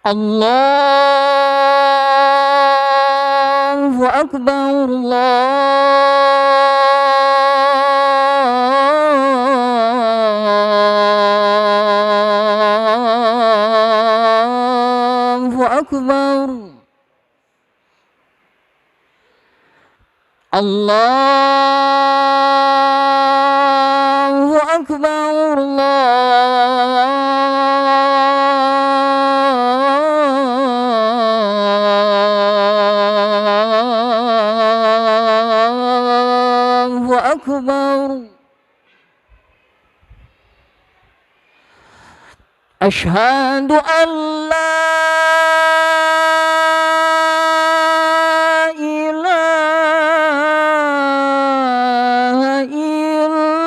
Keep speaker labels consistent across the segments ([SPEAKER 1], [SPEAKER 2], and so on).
[SPEAKER 1] Allahu Akbar, Allahu Akbar, Allahu Akbar, Allahu Akbar. Asyhadu an la ilaha illallah.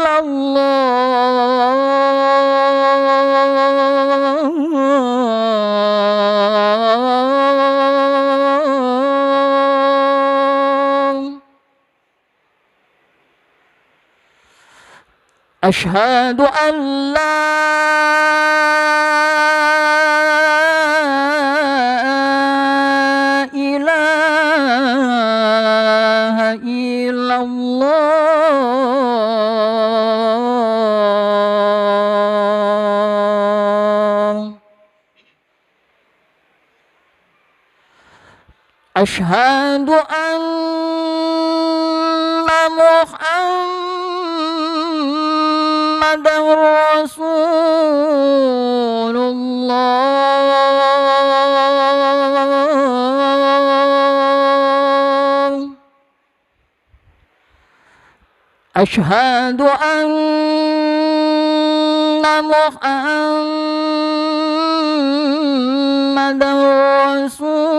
[SPEAKER 1] Asyhadu an la ilaha illallah. Asyhadu anna Muhammadar Rasulullah. Asyhadu anna Muhammadar Rasulullah.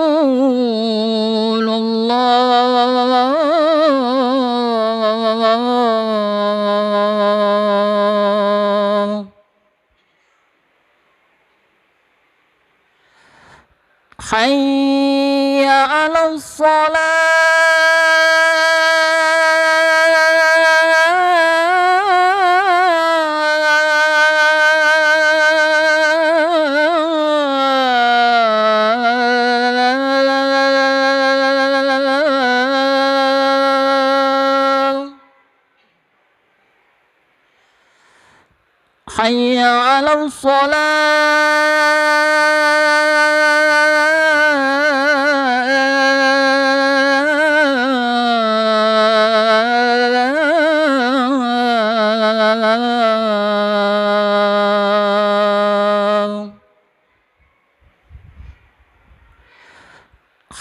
[SPEAKER 1] Hayya 'alas shalah. Hayya 'alas shalah.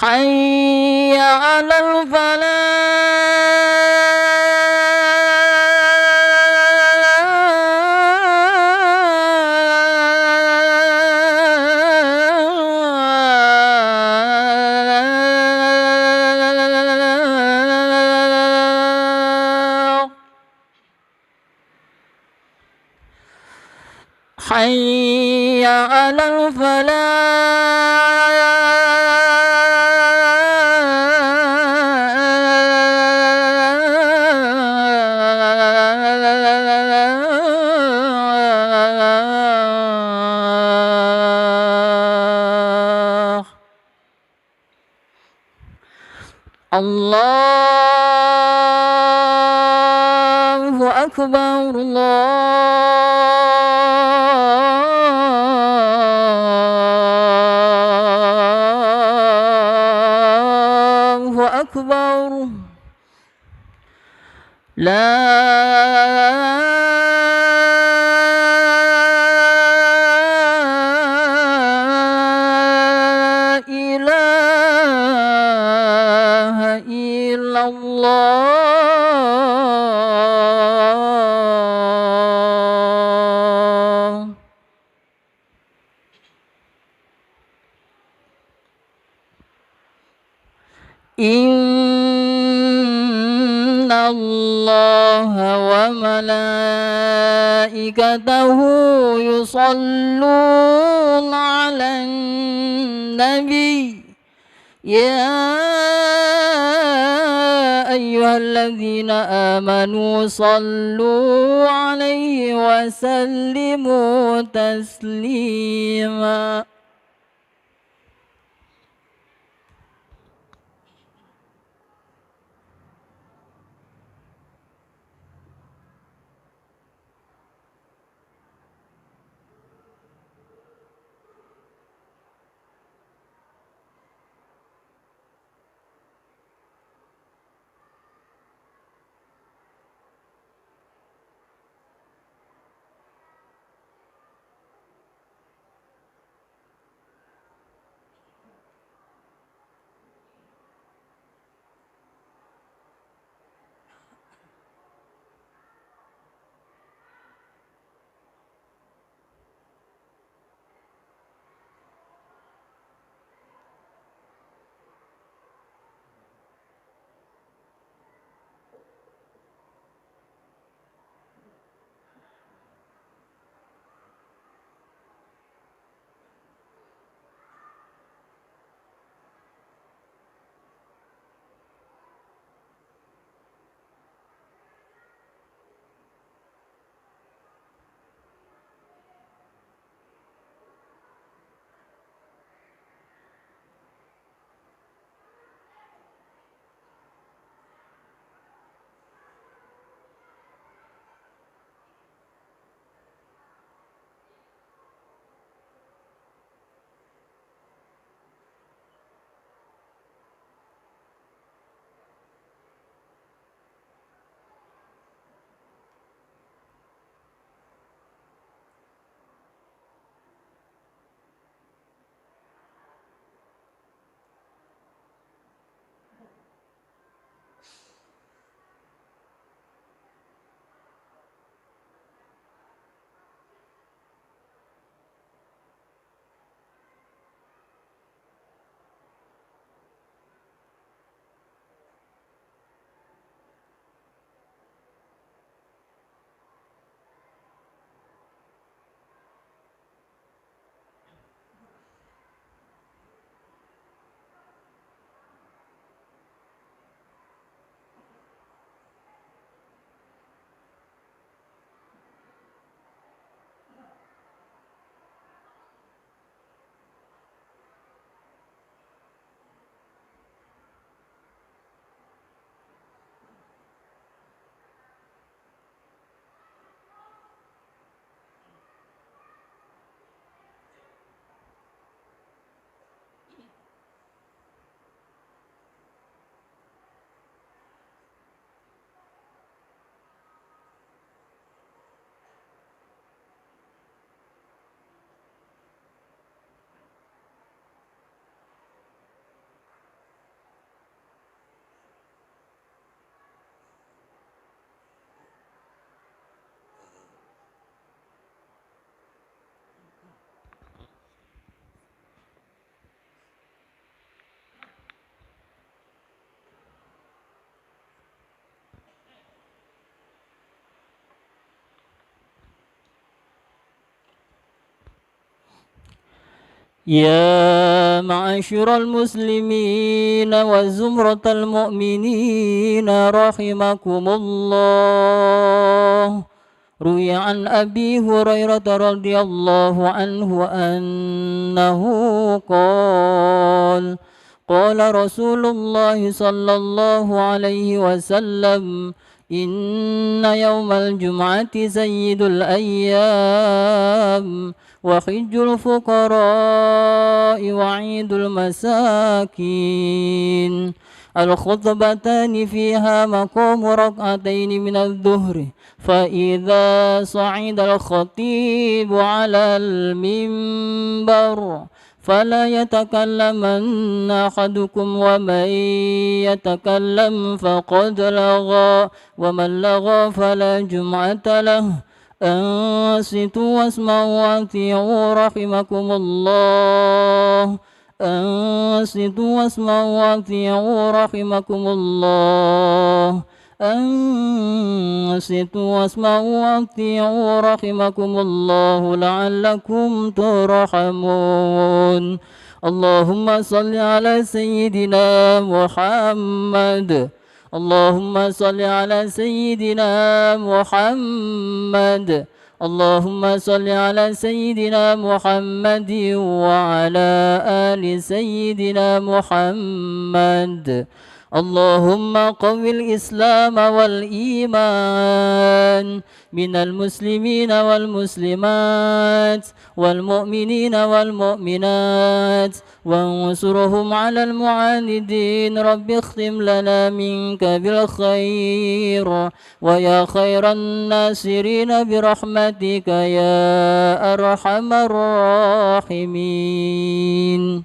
[SPEAKER 1] Hayya 'alal falah. Hayya 'alal falah. Allahu Akbar, Allahu Akbar. La ilaha illallah. Inna Allaha wa malaikatahu yusalluna 'alan nabi. Ya ayyuhalladzina amanu sallu 'alaihi wa sallimu taslima. يا معاشر المسلمين وزمرة المؤمنين رحمكم الله. روي عن أبي هريرة رضي الله عنه أنه قال قال رسول الله صلى الله عليه وسلم إن يوم الجمعة سيد الأيام وحج الفقراء وعيد المساكين. الخطبتان فيها مقام ركعتين من الظهر، فإذا صعد الخطيب على المنبر فلا يتكلمن أحدكم، ومن يتكلم فقد لغى، ومن لغى فلا جمعة له. أنصتوا واسمعوا وأطيعوا رحمكم الله. أنصتوا واسمعوا وأطيعوا رحمكم الله. أنصتوا واسمعوا وأطيعوا رحمكم الله لعلكم ترحمون. اللهم صل على سيدنا محمد. اللهم صل على سيدنا محمد. اللهم صل على سيدنا محمد وعلى آل سيدنا محمد. اللهم قو الإسلام والإيمان من المسلمين والمسلمات والمؤمنين والمؤمنات، وانصرهم على المعاندين. رب اختم لنا منك بالخير، ويا خير الناصرين برحمتك يا أرحم الراحمين.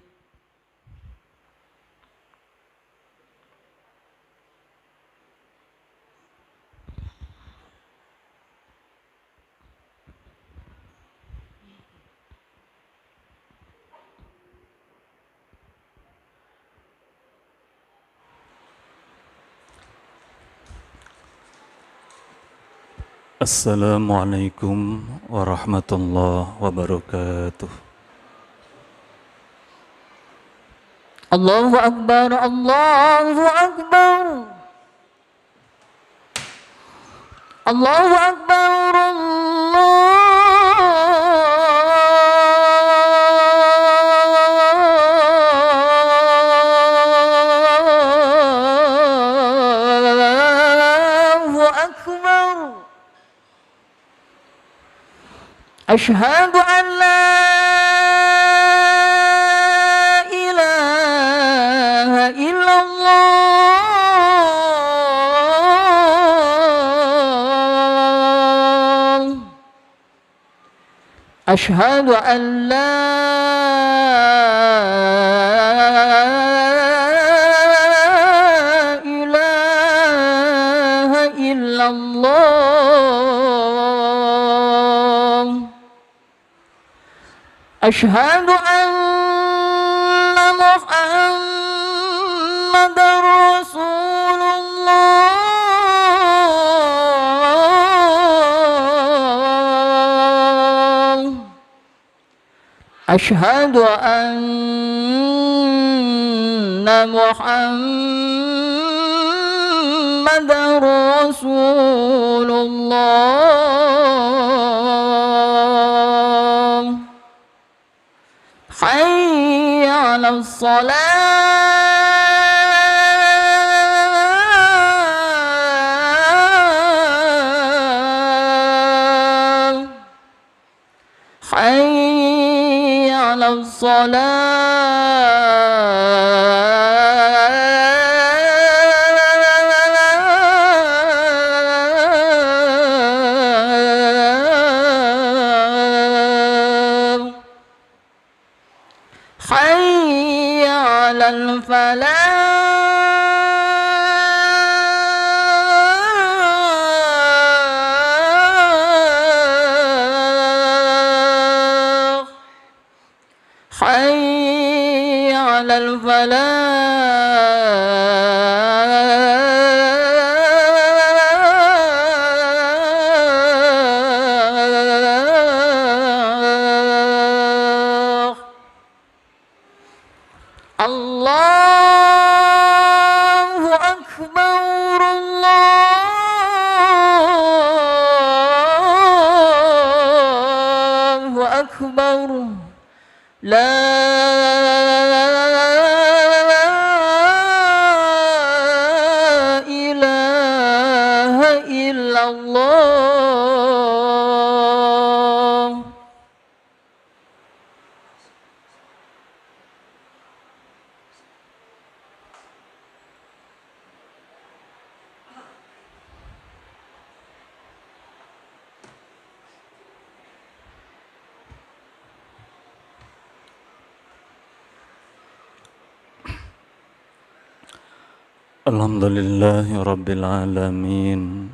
[SPEAKER 2] Assalamualaikum warahmatullahi wabarakatuh.
[SPEAKER 1] Allahu Akbar, Allahu Akbar. Allahu Akbar, Allahu Akbar. أشهد أن لا إله إلا الله. أشهد أن لا إله إلا الله. أشهد أن محمدا رسول الله. أشهد أن محمدا رسول الله. حي على الصلاة. حي على الصلاة. حي على الفلاح. حي على الفلاح.
[SPEAKER 2] Alhamdulillahi Rabbil Alamin.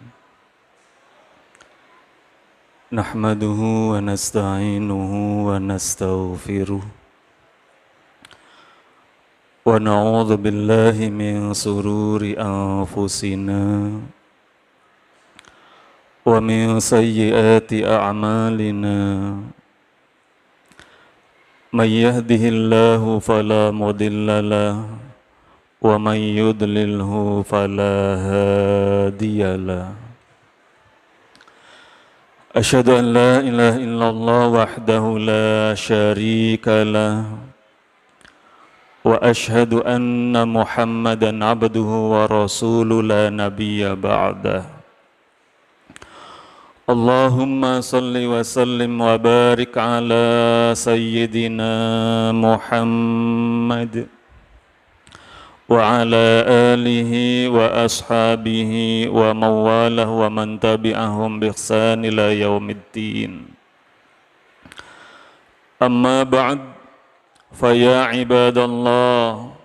[SPEAKER 2] Nahmaduhu wa nasta'inuhu wa nastaghfiruh. Wa na'udzu billahi min sururi anfusina wa min sayyiati a'malina. Man yahdihillahu fala mudilla lahu wa man yudlilhu fala hadiya lahu. Asyhadu an la ilaha illallah wahdahu la syarika lah wa asyhadu anna Muhammadan abduhu wa rasuluhu la nabiyya ba'dah. Allahumma salli wa sallim wa barik ala sayyidina Muhammad wa ala alihi wa ashabihi wa mawalah wa man tabi'ahum bi ihsan ila yaumiddin. Amma ba'd, fa ya ibadallah,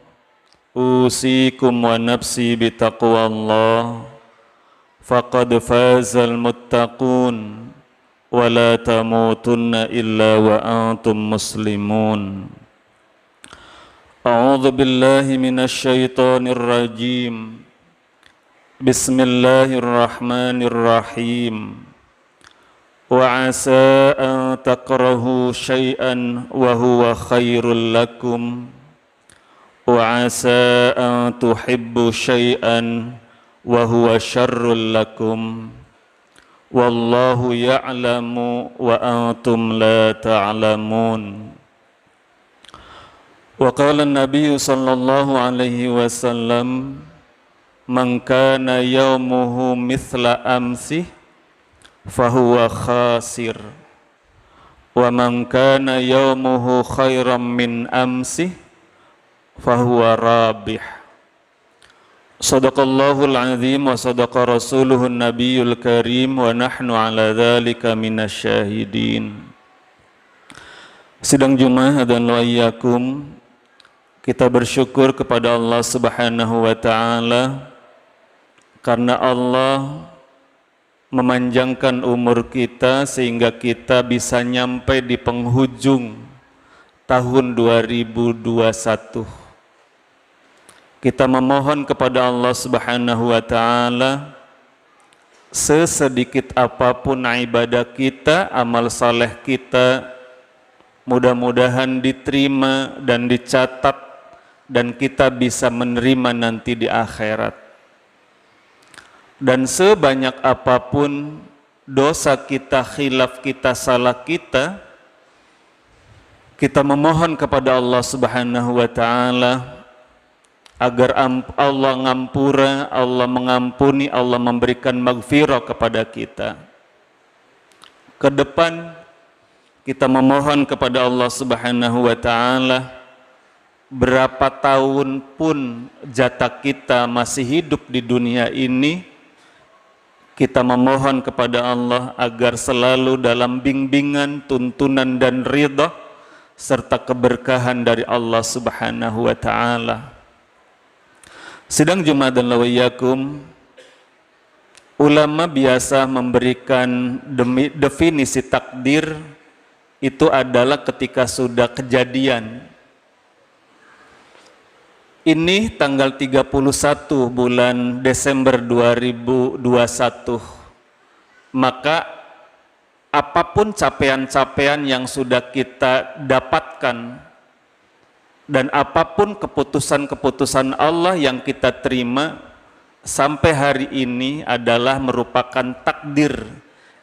[SPEAKER 2] usikum wa nafsi bi taqwallah, faqad fazal muttaqun wa la tamutunna illa wa antum muslimun. A'udzu billahi minasy syaithanir rajim. Bismillahirrahmanirrahim. Wa 'asa an takrahu syai'an wa huwa khairul lakum wa 'asa an tuhibbu syai'an wa huwa syarrul lakum. Wallahu ya'lamu wa antum la ta'lamun. Wa qala an-nabiy sallallahu alaihi wasallam, man kana yaumuhu mithla amsih fahuwa khasir wa man kana yaumuhu khairan min amsih fahuwa rabih. Sadaqallahul azim wa sadaqa rasuluhun nabiyul karim wa nahnu ala dhalika minasy syahidin. Sidang Jumat dan wa iyyakum, kita bersyukur kepada Allah Subhanahu wa ta'ala karena Allah memanjangkan umur kita sehingga kita bisa nyampe di penghujung tahun 2021. Kita memohon kepada Allah Subhanahu wa ta'ala sesedikit apapun ibadah kita, amal saleh kita, mudah-mudahan diterima dan dicatat dan kita bisa menerima nanti di akhirat. Dan sebanyak apapun dosa kita, khilaf kita, salah kita, kita memohon kepada Allah Subhanahu wa ta'ala agar Allah ngampura, Allah mengampuni, Allah memberikan maghfirah kepada kita. Ke depan kita memohon kepada Allah Subhanahu wa ta'ala, berapa tahun pun jatah kita masih hidup di dunia ini, kita memohon kepada Allah agar selalu dalam bimbingan, tuntunan dan ridha serta keberkahan dari Allah Subhanahu wa ta'ala. Sidang Jumat dan wa iyyakum, ulama biasa memberikan definisi takdir itu adalah ketika sudah kejadian. Ini tanggal 31 bulan Desember 2021. Maka apapun capaian-capaian yang sudah kita dapatkan dan apapun keputusan-keputusan Allah yang kita terima sampai hari ini adalah merupakan takdir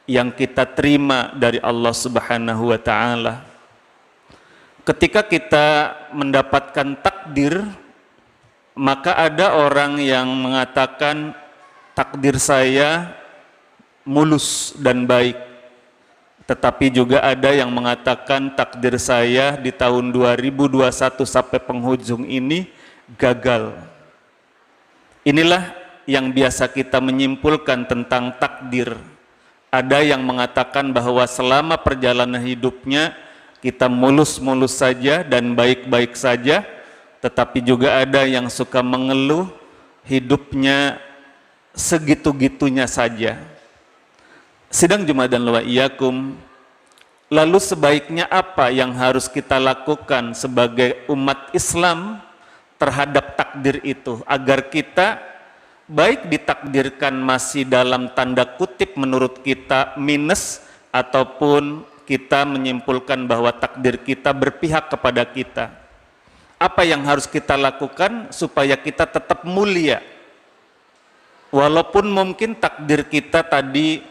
[SPEAKER 2] yang kita terima dari Allah Subhanahu wa ta'ala. Ketika kita mendapatkan takdir, maka ada orang yang mengatakan takdir saya mulus dan baik. Tetapi juga ada yang mengatakan takdir saya di tahun 2021 sampai penghujung ini gagal. Inilah yang biasa kita menyimpulkan tentang takdir. Ada yang mengatakan bahwa selama perjalanan hidupnya kita mulus-mulus saja dan baik-baik saja. Tetapi juga ada yang suka mengeluh, hidupnya segitu-gitunya saja. Sidang Jumadan wa iyyakum, lalu sebaiknya apa yang harus kita lakukan sebagai umat Islam terhadap takdir itu, agar kita baik ditakdirkan masih dalam tanda kutip menurut kita minus, ataupun kita menyimpulkan bahwa takdir kita berpihak kepada kita. Apa yang harus kita lakukan supaya kita tetap mulia, walaupun mungkin takdir kita tadi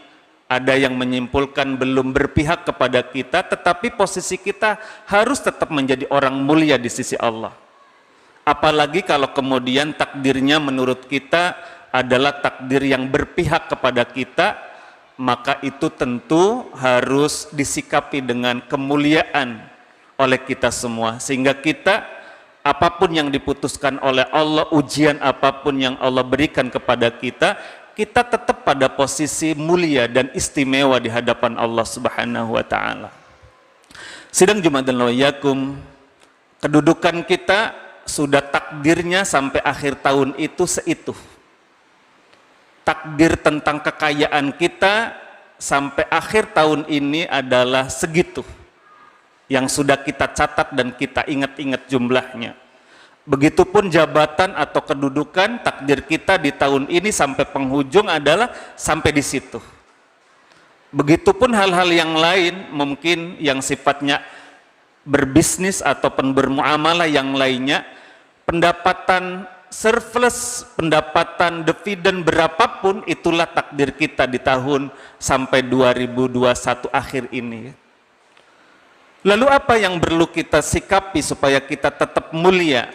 [SPEAKER 2] ada yang menyimpulkan belum berpihak kepada kita, tetapi posisi kita harus tetap menjadi orang mulia di sisi Allah. Apalagi kalau kemudian takdirnya menurut kita adalah takdir yang berpihak kepada kita, maka itu tentu harus disikapi dengan kemuliaan oleh kita semua, sehingga kita apapun yang diputuskan oleh Allah, ujian apapun yang Allah berikan kepada kita, kita tetap pada posisi mulia dan istimewa di hadapan Allah Subhanahu wa taala. Sidang Jumadan wa iyyakum, kedudukan kita sudah takdirnya sampai akhir tahun itu seitu. Takdir tentang kekayaan kita sampai akhir tahun ini adalah segitu, yang sudah kita catat dan kita ingat-ingat jumlahnya. Begitupun jabatan atau kedudukan, takdir kita di tahun ini sampai penghujung adalah sampai di situ. Begitupun hal-hal yang lain, mungkin yang sifatnya berbisnis ataupun bermuamalah yang lainnya, pendapatan surplus, pendapatan dividen berapapun, itulah takdir kita di tahun sampai 2021 akhir ini. Lalu apa yang perlu kita sikapi supaya kita tetap mulia?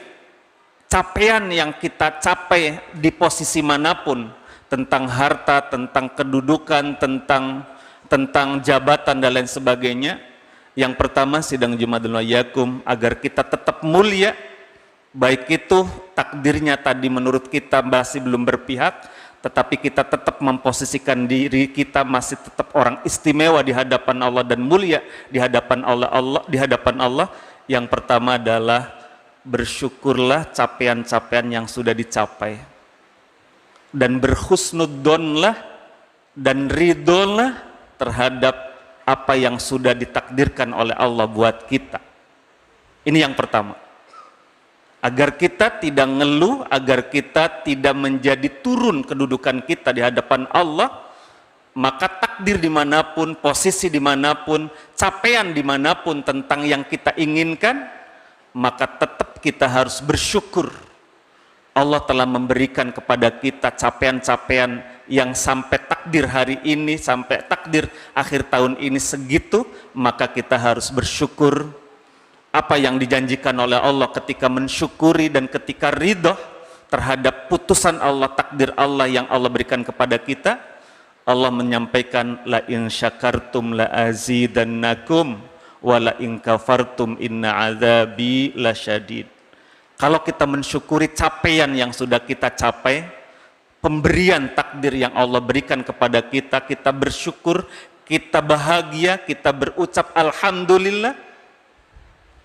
[SPEAKER 2] Capaian yang kita capai di posisi manapun, tentang harta, tentang kedudukan, tentang jabatan dan lain sebagainya. Yang pertama, sidang Jumadan wa iyyakum, agar kita tetap mulia, baik itu takdirnya tadi menurut kita masih belum berpihak, tetapi kita tetap memposisikan diri kita masih tetap orang istimewa di hadapan Allah dan mulia di hadapan Allah. Yang pertama adalah bersyukurlah capaian-capaian yang sudah dicapai, dan berhusnudzonlah dan ridholah terhadap apa yang sudah ditakdirkan oleh Allah buat kita. Ini yang pertama, agar kita tidak ngeluh, agar kita tidak menjadi turun kedudukan kita di hadapan Allah. Maka takdir dimanapun, posisi dimanapun, capaian dimanapun tentang yang kita inginkan, maka tetap kita harus bersyukur. Allah telah memberikan kepada kita capaian-capaian yang sampai takdir hari ini, sampai takdir akhir tahun ini segitu, maka kita harus bersyukur. Apa yang dijanjikan oleh Allah ketika mensyukuri dan ketika ridho terhadap putusan Allah, takdir Allah yang Allah berikan kepada kita, Allah menyampaikan, la in syakartum la azidannakum wa la in kafartum inna azabi lasyadid. Kalau kita mensyukuri capaian yang sudah kita capai, pemberian takdir yang Allah berikan kepada kita, kita bersyukur, kita bahagia, kita berucap alhamdulillah,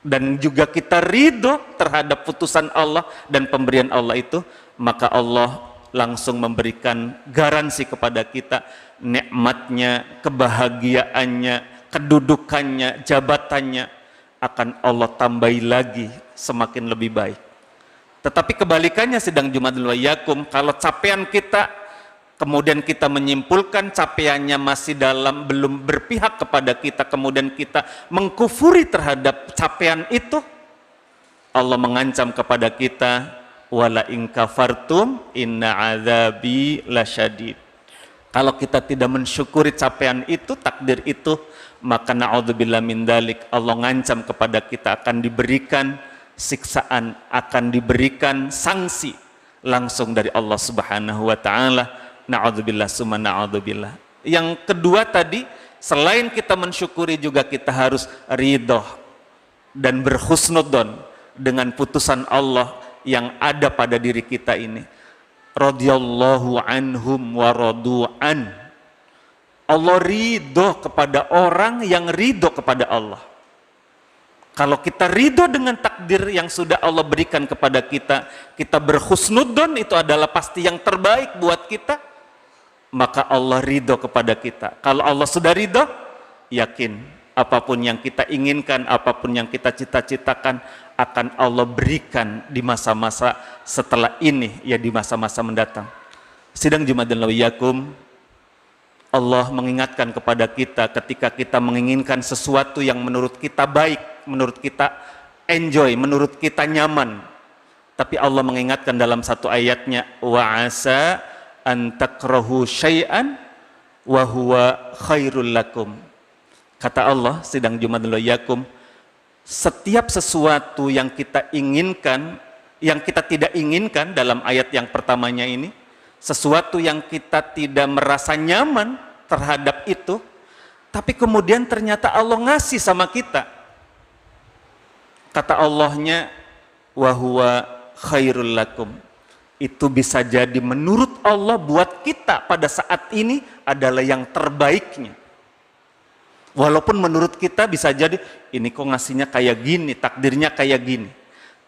[SPEAKER 2] dan juga kita ridho terhadap putusan Allah dan pemberian Allah itu, maka Allah langsung memberikan garansi kepada kita nikmatnya, kebahagiaannya, kedudukannya, jabatannya akan Allah tambahi lagi semakin lebih baik. Tetapi kebalikannya, sidang Jumadan wa iyyakum, kalau capaian kita kemudian kita menyimpulkan capaiannya masih belum berpihak kepada kita, kemudian kita mengkufuri terhadap capaian itu, Allah mengancam kepada kita, wala in kafartum inna azabi lasyadid. Kalau kita tidak mensyukuri capaian itu, takdir itu, maka na'udzubillah min dzalik, Allah ngancam kepada kita akan diberikan siksaan, akan diberikan sanksi langsung dari Allah Subhanahu wa taala. Na'udzubillah summa na'udzubillah. Yang kedua tadi, selain kita mensyukuri, juga kita harus ridho dan berhusnudzon dengan putusan Allah yang ada pada diri kita ini. Radhiyallahu anhum wa radu'an. Allah ridho kepada orang yang ridho kepada Allah. Kalau kita ridho dengan takdir yang sudah Allah berikan kepada kita, kita berhusnudzon itu adalah pasti yang terbaik buat kita, maka Allah ridho kepada kita. Kalau Allah sudah ridho, yakin apapun yang kita inginkan, apapun yang kita cita-citakan akan Allah berikan di masa-masa setelah ini, ya di masa-masa mendatang. Sidang Jumadil Yakum, Allah mengingatkan kepada kita ketika kita menginginkan sesuatu yang menurut kita baik, menurut kita enjoy, menurut kita nyaman. Tapi Allah mengingatkan dalam satu ayatnya, wa asa an takrahu syai'an wa huwa khairul lakum. Kata Allah, sidang Jumadil Yakum, setiap sesuatu yang kita inginkan, yang kita tidak inginkan dalam ayat yang pertamanya ini, sesuatu yang kita tidak merasa nyaman terhadap itu, tapi kemudian ternyata Allah ngasih sama kita. Kata Allahnya, wa huwa khairul lakum. Itu bisa jadi menurut Allah buat kita pada saat ini adalah yang terbaiknya. Walaupun menurut kita bisa jadi, ini kok ngasihnya kayak gini, takdirnya kayak gini.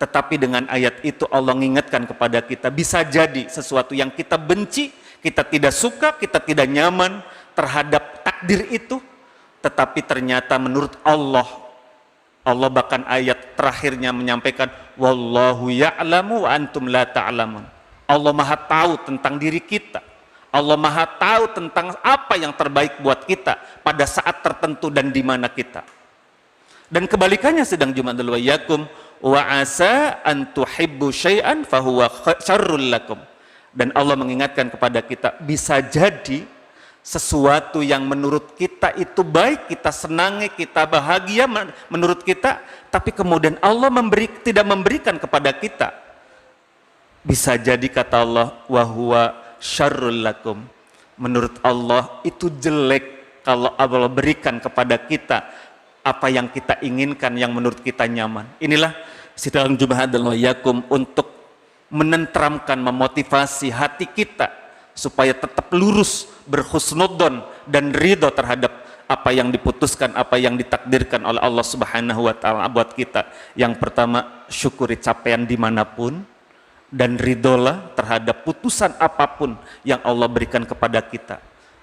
[SPEAKER 2] Tetapi dengan ayat itu Allah mengingatkan kepada kita, bisa jadi sesuatu yang kita benci, kita tidak suka, kita tidak nyaman terhadap takdir itu, tetapi ternyata menurut Allah, Allah bahkan ayat terakhirnya menyampaikan, wallahu ya'lamu wa antum la ta'lamun. Allah Maha tahu tentang diri kita. Allah Maha tahu tentang apa yang terbaik buat kita pada saat tertentu dan di mana kita. Dan kebalikannya sedang Jumadil Yakum, wa asa an tuhibbu syai'an fahuwa syarrul lakum. Dan Allah mengingatkan kepada kita, bisa jadi sesuatu yang menurut kita itu baik, kita senangi, kita bahagia menurut kita, tapi kemudian Allah tidak memberikan kepada kita. Bisa jadi kata Allah, wa huwa syarrul lakum. Menurut Allah itu jelek kalau Allah berikan kepada kita apa yang kita inginkan, yang menurut kita nyaman. Inilah sidang Jumadil Yakum untuk menenteramkan, memotivasi hati kita supaya tetap lurus, berhusnudzon dan ridho terhadap apa yang diputuskan, apa yang ditakdirkan oleh Allah Subhanahu wa Ta'ala buat kita. Yang pertama, syukuri capaian dimanapun dan ridholah terhadap putusan apapun yang Allah berikan kepada kita.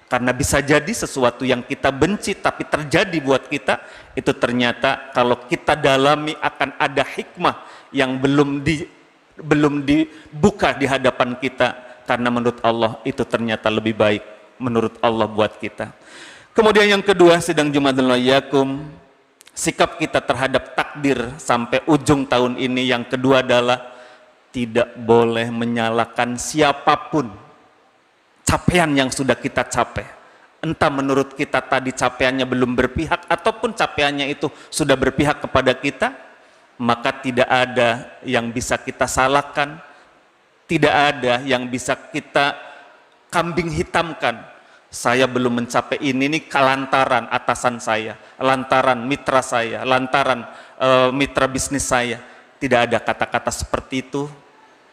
[SPEAKER 2] Karena bisa jadi sesuatu yang kita benci tapi terjadi buat kita, itu ternyata kalau kita dalami akan ada hikmah yang belum dibuka di hadapan kita, karena menurut Allah itu ternyata lebih baik menurut Allah buat kita. Kemudian yang kedua, sidang Jumadil Yakum, sikap kita terhadap takdir sampai ujung tahun ini, yang kedua adalah tidak boleh menyalahkan siapapun capaian yang sudah kita capai. Entah menurut kita tadi capaiannya belum berpihak ataupun capaiannya itu sudah berpihak kepada kita, maka tidak ada yang bisa kita salahkan, tidak ada yang bisa kita kambing hitamkan. Saya belum mencapai ini lantaran atasan saya, lantaran mitra saya, lantaran mitra bisnis saya. Tidak ada kata-kata seperti itu.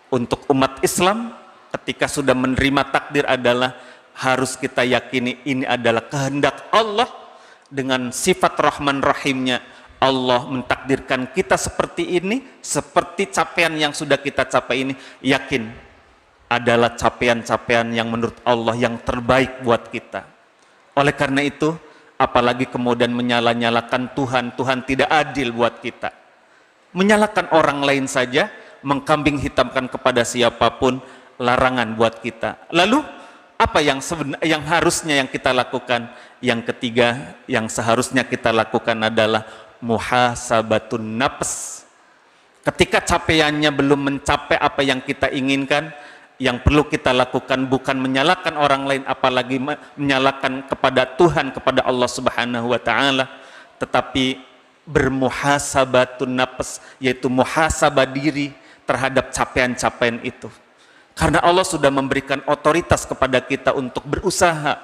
[SPEAKER 2] Untuk umat Islam, ketika sudah menerima takdir adalah harus kita yakini ini adalah kehendak Allah. Dengan sifat Rahman Rahimnya, Allah mentakdirkan kita seperti ini, seperti capaian yang sudah kita capai ini, yakin adalah capaian-capaian yang menurut Allah yang terbaik buat kita. Oleh karena itu, apalagi kemudian menyala-nyalakan Tuhan, Tuhan tidak adil buat kita. Menyalahkan orang lain saja, mengkambing hitamkan kepada siapapun, larangan buat kita. Lalu apa yang harusnya yang kita lakukan? Yang ketiga yang seharusnya kita lakukan adalah muhasabatun nafs. Ketika capaiannya belum mencapai apa yang kita inginkan, yang perlu kita lakukan bukan menyalahkan orang lain, apalagi menyalahkan kepada Tuhan, kepada Allah Subhanahu wa Ta'ala, tetapi bermuhasabatun nafs, yaitu muhasabah diri terhadap capaian-capaian itu. Karena Allah sudah memberikan otoritas kepada kita untuk berusaha.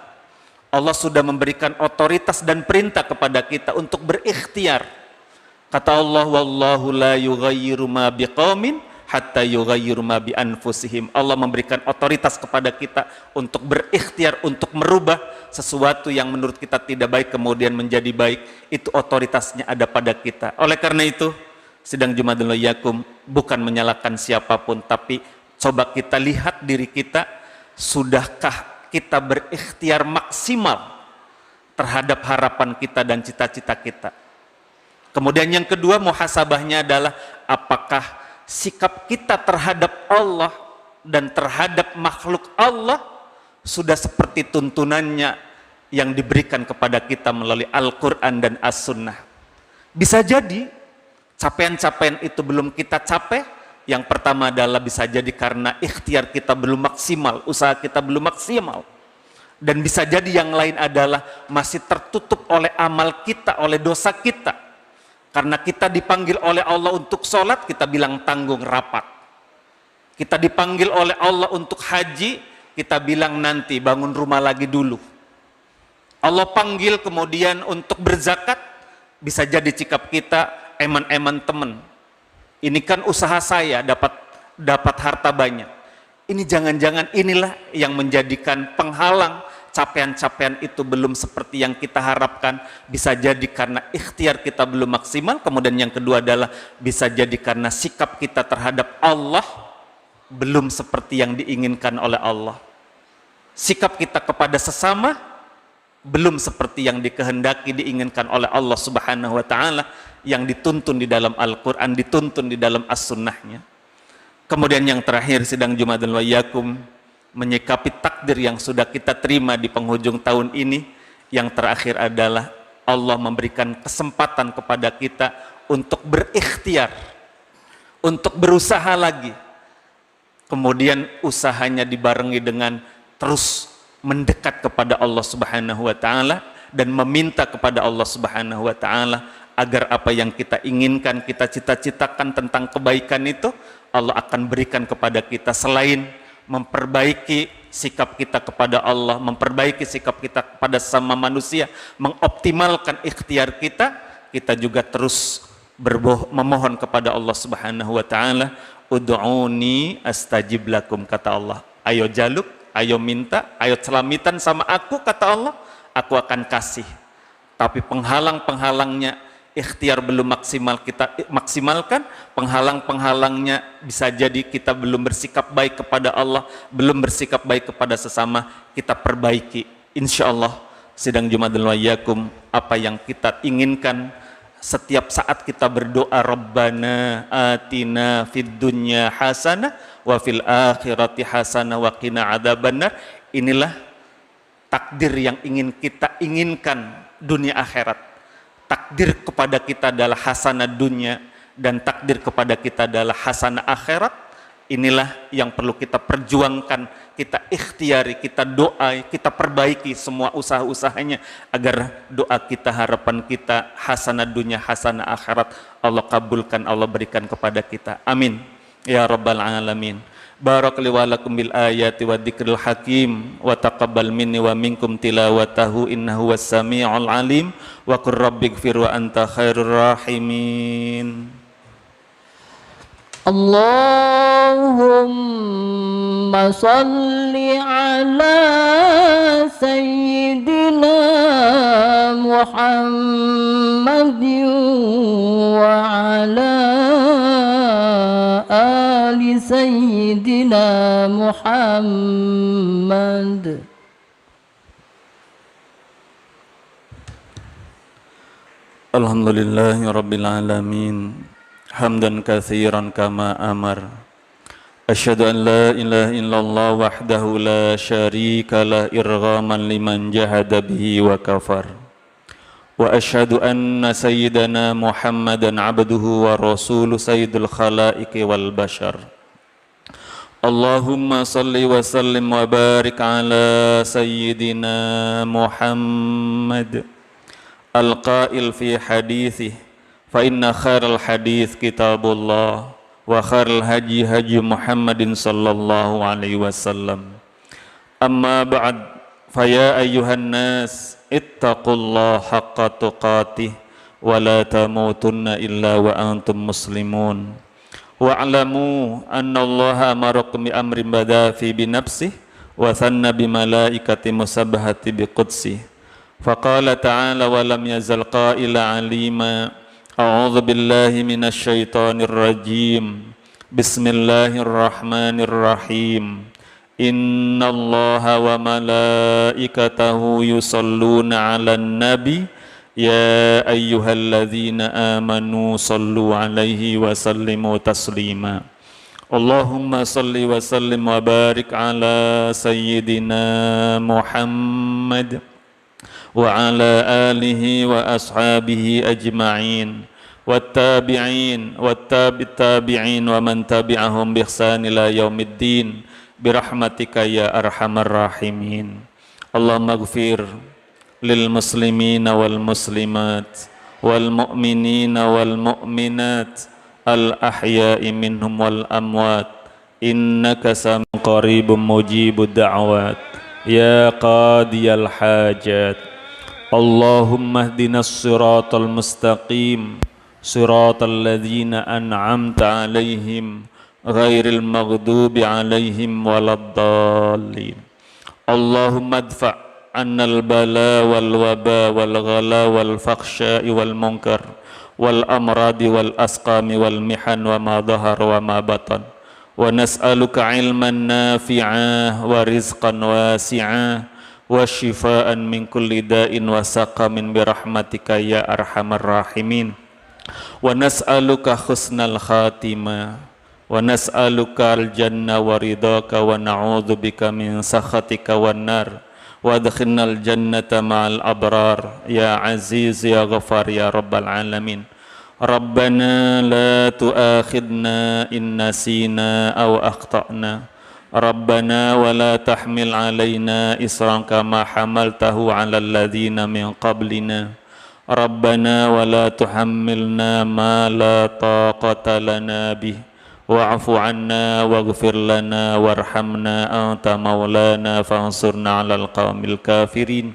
[SPEAKER 2] Allah sudah memberikan otoritas dan perintah kepada kita untuk berikhtiar. Kata Allah, wallahu la yughayyiru ma biqaumin hatta yughayyiru ma bi anfusihim. Allah memberikan otoritas kepada kita untuk berikhtiar untuk merubah sesuatu yang menurut kita tidak baik kemudian menjadi baik. Itu otoritasnya ada pada kita. Oleh karena itu, sidang Jumadil Yakum bukan menyalahkan siapapun, tapi coba kita lihat diri kita, sudahkah kita berikhtiar maksimal terhadap harapan kita dan cita-cita kita. Kemudian yang kedua, muhasabahnya adalah apakah sikap kita terhadap Allah dan terhadap makhluk Allah sudah seperti tuntunannya yang diberikan kepada kita melalui Al-Quran dan As-Sunnah. Bisa jadi capaian-capaian itu belum kita capai. Yang pertama adalah bisa jadi karena ikhtiar kita belum maksimal, usaha kita belum maksimal. Dan bisa jadi yang lain adalah masih tertutup oleh amal kita, oleh dosa kita. Karena kita dipanggil oleh Allah untuk sholat, kita bilang tanggung rapat. Kita dipanggil oleh Allah untuk haji, kita bilang nanti bangun rumah lagi dulu. Allah panggil kemudian untuk berzakat, bisa jadi sikap kita eman-eman temen. Ini kan usaha saya dapat harta banyak. Ini jangan-jangan inilah yang menjadikan penghalang capaian-capaian itu belum seperti yang kita harapkan. Bisa jadi karena ikhtiar kita belum maksimal. Kemudian yang kedua adalah bisa jadi karena sikap kita terhadap Allah belum seperti yang diinginkan oleh Allah. Sikap kita kepada sesama belum seperti yang dikehendaki, diinginkan oleh Allah Subhanahu wa ta'ala, yang dituntun di dalam Al-Quran, dituntun di dalam As-Sunnahnya. Kemudian yang terakhir, sidang Jumadil Yakum, menyikapi takdir yang sudah kita terima di penghujung tahun ini. Yang terakhir adalah Allah memberikan kesempatan kepada kita untuk berikhtiar, untuk berusaha lagi. Kemudian usahanya dibarengi dengan terus mendekat kepada Allah Subhanahu wa ta'ala dan meminta kepada Allah Subhanahu wa ta'ala agar apa yang kita inginkan, kita cita-citakan tentang kebaikan itu Allah akan berikan kepada kita. Selain memperbaiki sikap kita kepada Allah, memperbaiki sikap kita kepada sama manusia, mengoptimalkan ikhtiar kita, kita juga terus memohon kepada Allah Subhanahu wa ta'ala. Ud'uni astajib lakum, kata Allah. Ayo jaluk, ayo minta, ayo celamitan sama aku, kata Allah, aku akan kasih. Tapi penghalang-penghalangnya, ikhtiar belum maksimal kita maksimalkan, penghalang-penghalangnya bisa jadi kita belum bersikap baik kepada Allah, belum bersikap baik kepada sesama, kita perbaiki. Insya Allah, sidang Jumadil Yakum, apa yang kita inginkan setiap saat kita berdoa, Rabbana atina fid dunya hasanah wa fil akhirati hasanah wa qina adzabannar. Inilah takdir yang ingin kita inginkan dunia akhirat. Takdir kepada kita adalah hasanah dunia dan takdir kepada kita adalah hasanah akhirat. Inilah yang perlu kita perjuangkan, kita ikhtiari, kita doa, kita perbaiki semua usaha-usahanya agar doa kita, harapan kita, hasanah dunia, hasanah akhirat Allah kabulkan, Allah berikan kepada kita. Amin ya rabbal alamin. Barakallahu wa lakum bil ayati wa dzikril hakim wa taqabbal minni wa minkum tilawatahu innahu was-sami'ul alim wa qur rabbighfir wa anta khairur rahimin.
[SPEAKER 1] Allahumma salli ala sayyidina Muhammadin wa ala ali sayyidina Muhammad.
[SPEAKER 2] Alhamdulillahi rabbil alamin. Hamdan katsiran kama amar. Asyhadu an la ilaha illallah wahdahu la syarika la irghaman liman jahada bihi wa kafar. Wa asyhadu anna sayyidana Muhammadan abduhu wa rasuluh sayyidul khalaiqi wal bashar. Allahumma salli wa sallim wa barik ala sayyidina Muhammad al-qail fi hadithihi fa inna khairal hadits kitabullah wa khairal haji haji Muhammadin sallallahu alaihi wasallam. Amma ba'd, fa ya ayyuhan nas ittaqullaha haqqa tuqatih wa la tamutunna illa wa antum muslimun. wa'lamu anna Allaha amarakum bi amrin bada fi bi nafsihi wa thanna bi malaikati musabbahati bi qudsi faqala ta'ala wa lam yazal qaila alima a'udzu billahi minasy syaithanir rajim bismillahirrahmanirrahim innallaha wa malaikatahu yusalluna 'alan nabi ya ayyuhalladzina amanu sallu alaihi wa sallimu taslima Allahumma salli wa sallim wa barik ala sayyidina Muhammad wa ala alihi wa ashabihi ajma'in wattabi'in wattabi'in wa man tabi'ahum bi ihsan ila yaumiddin birahmatika ya arhamar rahimin Allahumma ighfir lil muslimina wal muslimat wal mu'minina wal mu'minat al ahya'i minhum wal amwat innaka sami'un qaribun mujibud da'wat ya qadiyal hajat Allahumma ihdinas siratal mustaqim siratal ladzina an'amta 'alaihim ghairil maghdubi 'alaihim waladdallin Allahumma adfa' annal bala wal waba wal ghala wal fakhsha'i wal munkar wal amradi wal asqami wal mihan wa ma dhahar wa ma batan wa nas'aluka ilman nafi'a wa rizqan wasi'a wa shifaan min kulli da'in wa saqamin bi rahmatika ya arhamar rahimin wa nas'aluka husnal khatimah wa nas'aluka al jannah wa ridaka wa na'udzubika min sakhatika wan nar wa adkhilnal jannata ma'al abrar ya aziz ya ghafar ya rabbal alamin Rabbana la tu'akhidna in nasina aw akhtana Rabbana wa la tahmil alaina isran kama hamaltahu ala alladhina min qablina Rabbana wa la tuhammilna ma la taqata lana bih wa'fu anna waghfir lana warhamna anta maulana fansurna 'alal qaumil kafirin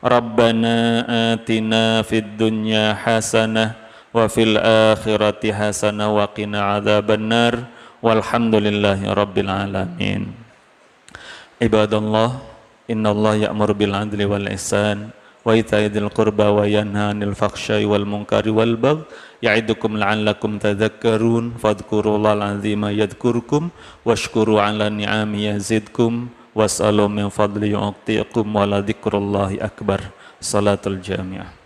[SPEAKER 2] Rabbana atina fid dunya hasanah wa fil akhirati hasanah wa qina adzabannar walhamdulillahi rabbil alamin Ibadallah innallaha ya'muru bil 'adli wal ihsan wa ita'i dzil qurba wa yanha 'anil fakhsya'i wal munkari wal baghi ya'idukum la'allakum tadhakkarun fadhkurullahal 'azima yadhkurkum washkuru 'ala ni'ami yazidkum was'alu min fadli yu'tikum wa la dzikrullahi akbar salatul jami'ah